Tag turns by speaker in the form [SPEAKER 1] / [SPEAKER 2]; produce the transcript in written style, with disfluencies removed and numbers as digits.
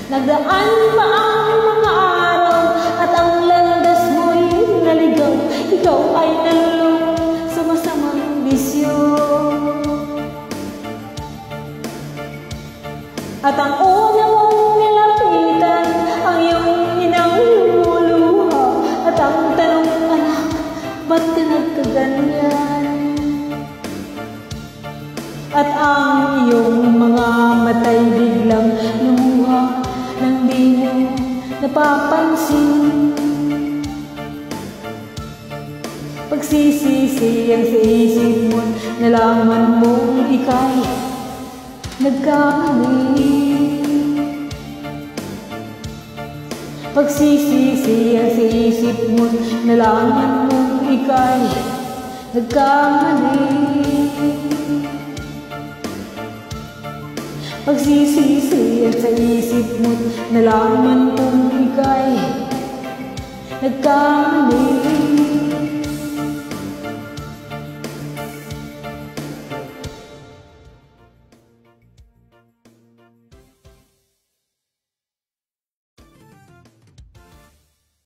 [SPEAKER 1] Nagdaan pa ang mga araw at ang landas mo'y naligaw. Ikaw ay nalulong sa masamang bisyo. At ang una mong nilapitan ang iyong inang lumuluha. At ang tanong, anak, ba't ka nagkaganyan? At ang iyong mga matay biglang lumuha nang di mo napapansin. Pagsisisiyang sa isip mo, nalaman mong ika'y nagkamali. Pagsisisiyang sa isip mo, nalaman mong ika'y nagkamali. Pagsisisiyang sa isip mo, nalaman mong ika'y nagkamali.